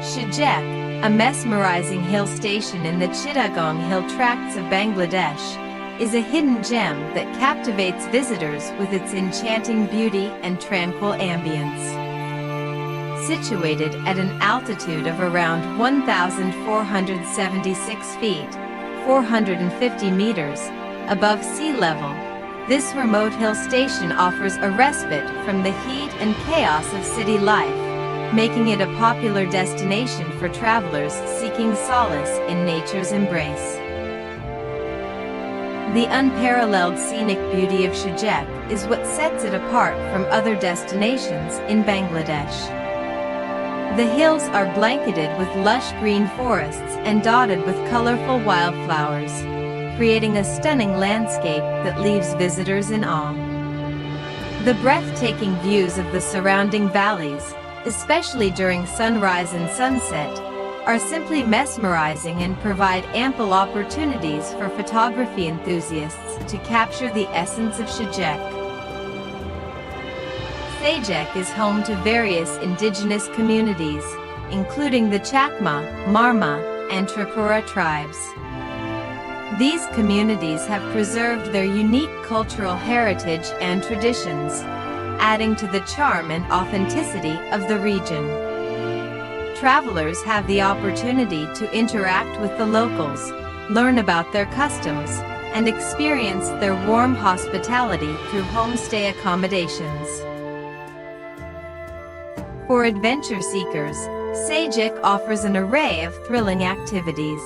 Sajek, a mesmerizing hill station in the Chittagong Hill Tracts of Bangladesh, is a hidden gem that captivates visitors with its enchanting beauty and tranquil ambience. Situated at an altitude of around 1,476 feet, 450 meters, above sea level, this remote hill station offers a respite from the heat and chaos of city life, making it a popular destination for travelers seeking solace in nature's embrace. The unparalleled scenic beauty of Sajek is what sets it apart from other destinations in Bangladesh. The hills are blanketed with lush green forests and dotted with colorful wildflowers, creating a stunning landscape that leaves visitors in awe. The breathtaking views of the surrounding valleys, especially during sunrise and sunset, are simply mesmerizing and provide ample opportunities for photography enthusiasts to capture the essence of Sajek. Sajek is home to various indigenous communities, including the Chakma, Marma, and Tripura tribes. These communities have preserved their unique cultural heritage and traditions, adding to the charm and authenticity of the region. Travelers have the opportunity to interact with the locals, learn about their customs, and experience their warm hospitality through homestay accommodations. For adventure seekers, Sajek offers an array of thrilling activities.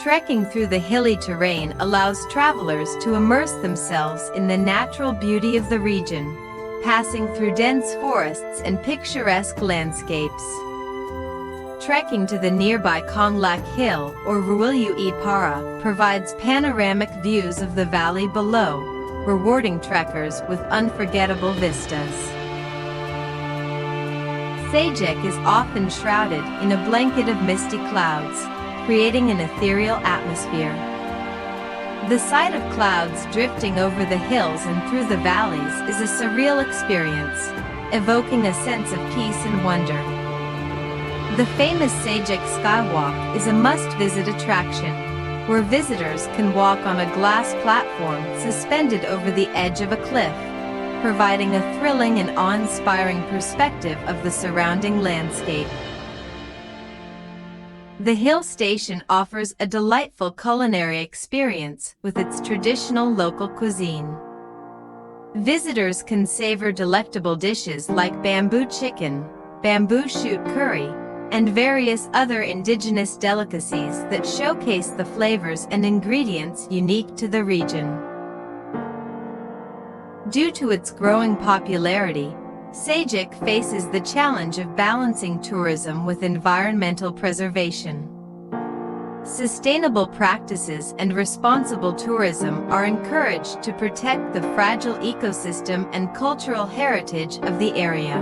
Trekking through the hilly terrain allows travelers to immerse themselves in the natural beauty of the region, passing through dense forests and picturesque landscapes. Trekking to the nearby Konglak Hill or Ruilu Para provides panoramic views of the valley below, rewarding trekkers with unforgettable vistas. Sajek is often shrouded in a blanket of misty clouds, creating an ethereal atmosphere. The sight of clouds drifting over the hills and through the valleys is a surreal experience, evoking a sense of peace and wonder. The famous Sajek Skywalk is a must-visit attraction, where visitors can walk on a glass platform suspended over the edge of a cliff, providing a thrilling and awe-inspiring perspective of the surrounding landscape. The hill station offers a delightful culinary experience with its traditional local cuisine. Visitors can savor delectable dishes like bamboo chicken, bamboo shoot curry, and various other indigenous delicacies that showcase the flavors and ingredients unique to the region. Due to its growing popularity, Sajek faces the challenge of balancing tourism with environmental preservation. Sustainable practices and responsible tourism are encouraged to protect the fragile ecosystem and cultural heritage of the area.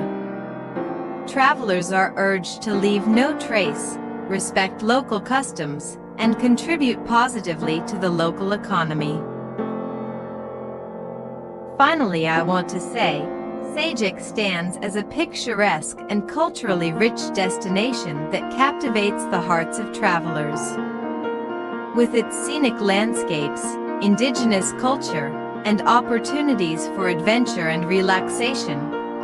Travelers are urged to leave no trace, respect local customs, and contribute positively to the local economy. Finally, I want to say, Sajek stands as a picturesque and culturally rich destination that captivates the hearts of travelers. With its scenic landscapes, indigenous culture, and opportunities for adventure and relaxation,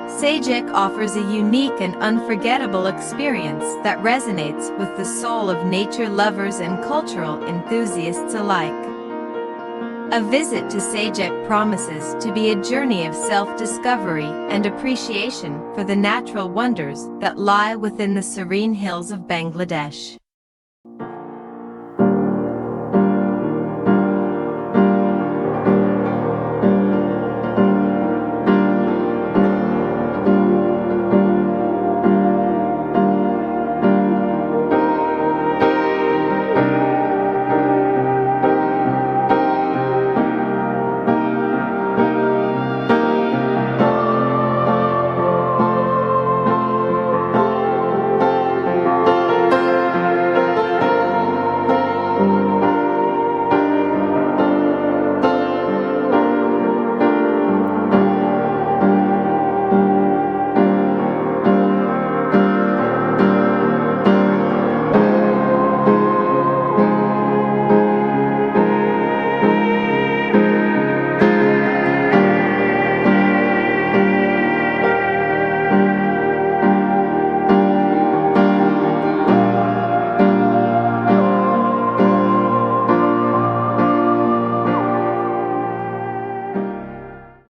Sajek offers a unique and unforgettable experience that resonates with the soul of nature lovers and cultural enthusiasts alike. A visit to Sajek promises to be a journey of self-discovery and appreciation for the natural wonders that lie within the serene hills of Bangladesh.